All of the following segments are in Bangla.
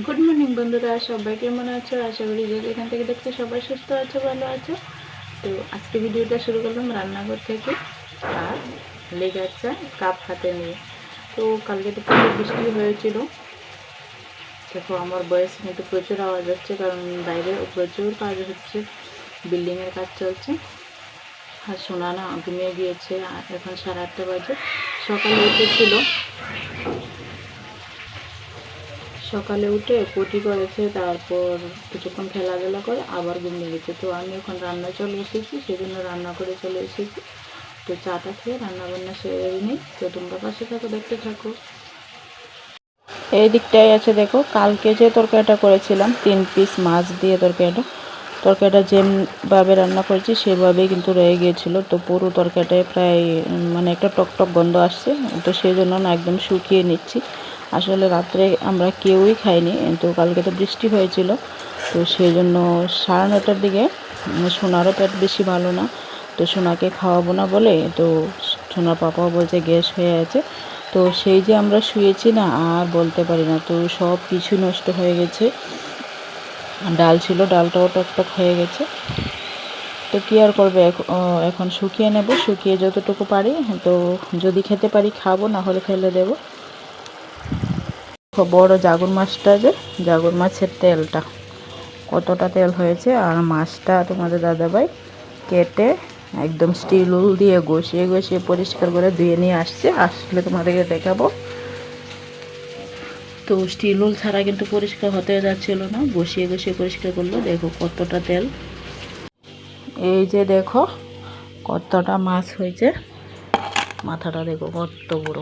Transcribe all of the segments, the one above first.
গুড মর্নিং বন্ধুরা, সবাই কেমন আছো? আশা করি যে এখান থেকে দেখতে সবাই সুস্থ আছো, ভালো আছো। তো আজকে ভিডিওটা শুরু করলাম রান্নাঘর থেকে, আর লেগে যাচ্ছে কাপ হাতে নিয়ে। তো কালকে তো প্রচুর বৃষ্টি হয়েছিল। দেখো আমার বয়স কিন্তু প্রচুর আওয়াজ হচ্ছে, কারণ বাইরে প্রচুর কাজ হচ্ছে, বিল্ডিংয়ের কাজ চলছে। আর শোনা না ঘুমিয়ে গিয়েছে, আর এখন 8:30 বাজে। সকালে উঠেছিল, সকালে উঠে পটি করেছে, তারপর কিছুক্ষণ খেলাধুলা করে আবার ঘুমিয়ে গেছে। তো আমি এখন রান্না চলে এসেছি, সেজন্য রান্না করে চলে এসেছি। তো চাটা খেয়ে রান্না বান্না সেরে নিই। তো তোমরা পাশে থাকো, দেখতে থাকো। এই দিকটাই আছে দেখো, কালকে যে তরকারিটা করেছিলাম 3 পিস মাছ দিয়ে তরকারিটা যেভাবে রান্না করেছি সেভাবেই কিন্তু রয়ে গিয়েছিল। তো পুরো তরকারিটায় প্রায় মানে একটা টকটক গন্ধ আসছে। তো সেই জন্য না একদম শুকিয়ে নিচ্ছি। আসলে রাত্রে আমরা কেউই খাইনি, তো কালকে তো বৃষ্টি হয়েছিল। তো সেই জন্য 9:30টার দিকে সোনারও পেট বেশি ভালো না, তো সোনাকে খাওয়াবো না বলে, তো সোনার পাপাও বলছে গ্যাস হয়ে আছে। তো সেই যে আমরা শুয়েছি না, আর বলতে পারি না, তো সব কিছু নষ্ট হয়ে গেছে। ডাল ছিল, ডালটাও টকটক হয়ে গেছে। তো কী আর করবে, এখন শুকিয়ে নেব, শুকিয়ে যতটুকু পারি। তো যদি খেতে পারি খাবো, না হলে ফেলে দেবো। বড় জাগুর মাছটা, যে জাগুর মাছের তেলটা কতটা তেল হয়েছে, আর মাছটা তোমাদের দাদাভাই কেটে একদম স্টিল উল দিয়ে ঘষিয়ে ঘষিয়ে পরিষ্কার করে ধুয়ে নিয়ে আসলে তোমাদেরকে দেখাবো। তো স্টিল উল ছাড়া কিন্তু পরিষ্কার হতে যাচ্ছিল না, ঘষিয়ে ঘষিয়ে পরিষ্কার করলো। দেখো কতটা তেল, এই যে দেখো কতটা মাছ হয়েছে, মাথাটা দেখো কত বড়।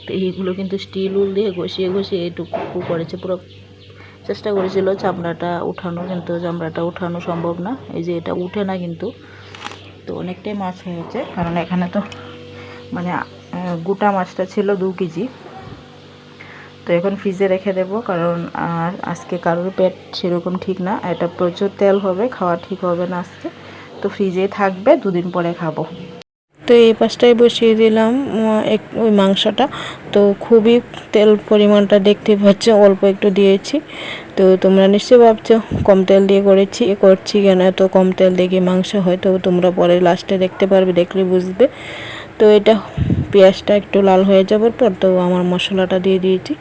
তো এইগুলো কিন্তু স্টিল উল দিয়ে ঘষিয়ে ঘষিয়ে এইটুকু করেছে, পুরো চেষ্টা করেছিল চামড়াটা উঠানো, কিন্তু চামড়াটা উঠানো সম্ভব না। এই যে এটা উঠে না কিন্তু। তো অনেকটাই মাছ হয়েছে, কারণ এখানে তো মানে গোটা মাছটা ছিল 2 কেজি। তো এখন ফ্রিজে রেখে দেবো, কারণ আজকে কারোর পেট সেরকম ঠিক না, এটা প্রচুর তেল হবে, খাওয়া ঠিক হবে না আজকে। তো ফ্রিজেই থাকবে, 2 দিন পরে খাবো। তো এই পাশটায় বসিয়ে দিলাম ওই মাংসটা। তো খুবই তেল পরিমাণটা দেখতে পাচ্ছ, অল্প একটু দিয়েছি। তো তোমরা নিশ্চয়ই ভাবছো কম তেল দিয়ে করছি কেন, এত কম তেল দিয়ে কি মাংস হয়। তো তোমরা পরে লাস্টে দেখতে পারবে, দেখলে বুঝবে। তো এটা পেঁয়াজটা একটু লাল হয়ে যাবার পর তো আমার মশলাটা দিয়ে দিয়েছি।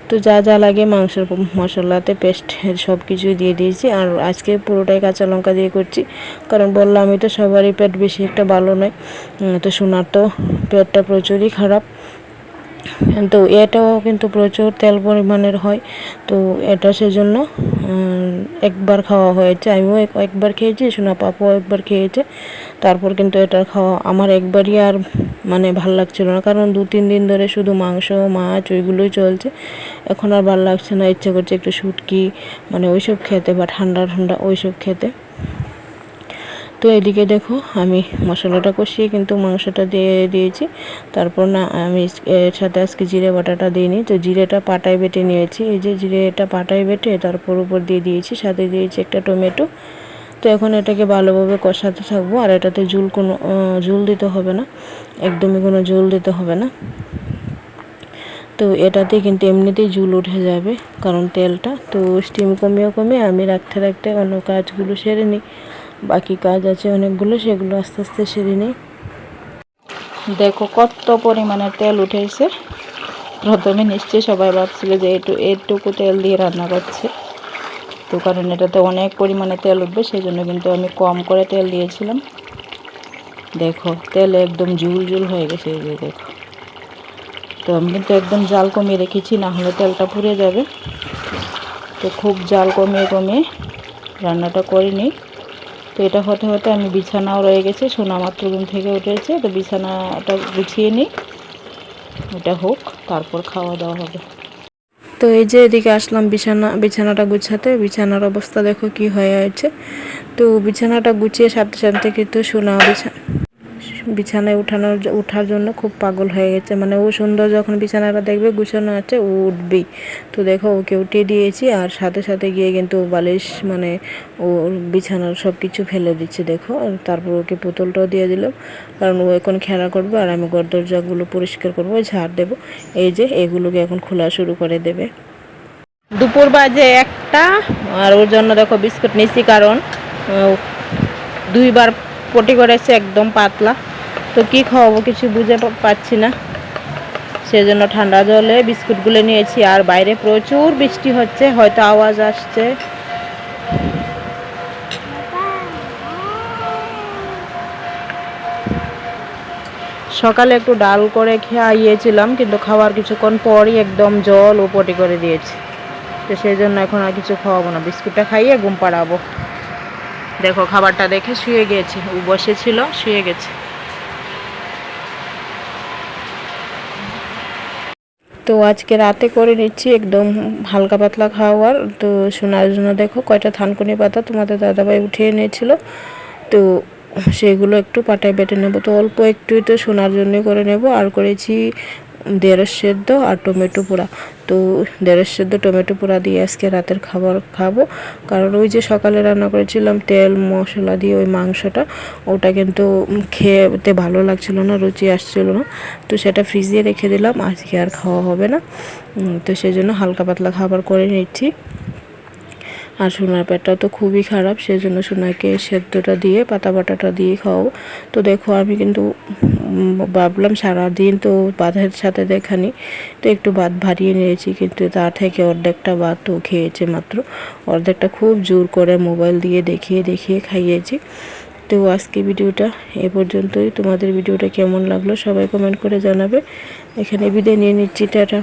তো যা যা লাগে মাংসের মশলাতে পেস্ট সব কিছুই দিয়ে দিয়েছি। আর আজকে পুরোটাই কাঁচা লঙ্কা দিয়ে করছি, কারণ বললাম আমি তো সবারই পেট বেশি একটা ভালো নয়। তো সোনার তো পেটটা প্রচুরই খারাপ। তো এটাও কিন্তু প্রচুর তেল পরিমাণের হয়। তো এটা সেজন্য একবার খাওয়া হয়েছে, আমিও একবার খেয়েছি, সোনা পাপাও একবার খেয়েছে। তারপর কিন্তু এটা খাওয়া আমার একবারই আর মানে ভাল লাগছিল না, কারণ 2-3 দিন ধরে শুধু মাংস মাছ ওইগুলোই চলছে। এখন আর ভাল লাগছে না, ইচ্ছে করছে একটু শুটকি মানে ওইসব খেতে, বা ঠান্ডা ঠান্ডা ওইসব খেতে। তো এদিকে দেখো আমি মশলাটা কষিয়ে কিন্তু মাংসটা দিয়ে দিয়েছি। তারপর না আমি এর সাথে আজকে জিরে বাটাটা দিইনি, তো জিরেটা পাটায় বেটে নিয়েছি। এই যে জিরেটা পাটায় বেটে তারপর উপর দিয়ে দিয়েছি, সাথে দিয়েছি একটা টমেটো। তো এখন এটাকে ভালোভাবে কষাতে থাকবো, আর এটাতে কোনো ঝোল দিতে হবে না, একদমই কোনো ঝোল দিতে হবে না। তো এটাতে কিন্তু এমনিতেই ঝোল উঠে যাবে, কারণ তেলটা। তো স্টিম কমিয়ে কমিয়ে আমি রাখতে রাখতে অন্য কাজগুলো সেরে নিই, বাকি কাজ আছে অনেকগুলো, সেগুলো আস্তে আস্তে সেরে নিই। দেখো কত পরিমাণে তেল উঠেছে। প্রথমে নিশ্চয়ই সবাই ভাবছিল যে এইটুকু তেল দিয়ে রান্না করছে, তো কারণ এটাতে অনেক পরিমাণে তেল উঠবে, সেই জন্য কিন্তু আমি কম করে তেল দিয়েছিলাম। দেখো তেল একদম ঝুল ঝুল হয়ে গেছে, এই যে দেখো। তো আমি কিন্তু একদম জাল কমিয়ে রেখেছি, না হলে তেলটা পুড়ে যাবে। তো খুব জাল কমিয়ে কমিয়ে রান্নাটা করিনি। তো এটা হতে হতে আমি বিছানাও রয়ে গেছে, সোনা মাত্র ঘুম থেকে উঠেছে, তো বিছানাটা গুছিয়ে নিই, এটা হোক, তারপর খাওয়া দাওয়া হবে। তো এই যে এদিকে আসলাম বিছানাটা গুছাতে। বিছানার অবস্থা দেখো কি হয়ে আছে। তো বিছানাটা গুছিয়ে সাথে সাথে কিন্তু বিছানায় ওঠার জন্য খুব পাগল হয়ে গেছে, মানে ও সুন্দর যখন বিছানাটা দেখবে গুছানো আছে ও উঠবেই। তো দেখো ওকে উঠিয়ে দিয়েছি, আর সাথে সাথে গিয়ে কিন্তু বালিশ মানে ওর বিছানার সব কিছু ফেলে দিচ্ছে দেখো। তারপর ওকে বোতলটাও দিয়ে দিলাম, কারণ ও এখন খেলা করবে আর আমি ঘর দরজাগুলো পরিষ্কার করবো, ঝাড় দেবো। এই যে এগুলোকে এখন খোলা শুরু করে দেবে। দুপুর বাজে 1টা, আর ওর জন্য দেখো বিস্কুট নিয়েছি, কারণ 2বার পটি করেছে একদম পাতলা। তো কি খাওয়াবো কিছু বুঝে পাচ্ছি না, সেজন্য ঠান্ডা জলে বিস্কুটগুলো নিয়েছি। আর বাইরে প্রচুর বৃষ্টি হচ্ছে, হয়তো আওয়াজ আসছে। সকালে একটু ডাল করে খাইয়েছিলাম, কিন্তু খাওয়ার কিছুক্ষণ পরই একদম জল ও পটি করে দিয়েছে। তো সেই জন্য এখন আর কিছু খাওয়াবো না, বিস্কুটটা খাইয়ে ঘুম পাড়াবো। দেখো খাবারটা দেখে শুয়ে গিয়েছে, ও বসেছিল শুয়ে গেছে। তো আজকে রাতে করে নিচ্ছি একদম হালকা পাতলা খাওয়ার। তো শোনার জন্য দেখো কয়টা থানকুনি পাতা তোমাদের দাদাভাই উঠিয়ে এনেছিল, তো সেগুলো একটু পাটায় বেটে নেব। তো অল্প একটু তো শোনার জন্য করে নেব। আর করেছি ঢেঁড়স সেদ্ধ আর টমেটো পোড়া। তো ঢেঁড়স সেদ্ধ টমেটো পোড়া দিয়ে আজকে রাতের খাবার খাবো, কারণ ওই যে সকালে রান্না করেছিলাম তেল মশলা দিয়ে ওই মাংসটা, ওটা কিন্তু খেতে ভালো লাগছিল না, রুচি আসছিল না। তো সেটা ফ্রিজে রেখে দিলাম, আজকে আর খাওয়া হবে না। তো সেই জন্য হালকা পাতলা খাবার করে নিচ্ছি। আর সোনার পেটটা তো খুবই খারাপ, সেজন্য সোনাকে সেদ্ধটা দিয়ে পাতা বাটাটা দিয়ে খাওয়াবো। তো দেখো আমি কিন্তু ভাবলাম সারাদিন তো ভাতের সাথে দেখানি, তো একটু ভাত ভারিয়ে নিয়েছি, কিন্তু তার থেকে অর্ধেকটা ভাতও খেয়েছে মাত্র। অর্ধেকটা খুব জোর করে মোবাইল দিয়ে দেখিয়ে দেখিয়ে খাইয়েছি। তো আজকে ভিডিওটা এ পর্যন্তই। তোমাদের ভিডিওটা কেমন লাগলো সবাই কমেন্ট করে জানাবে। এখানে বিদায় নিয়ে নিচ্ছি, টাটা।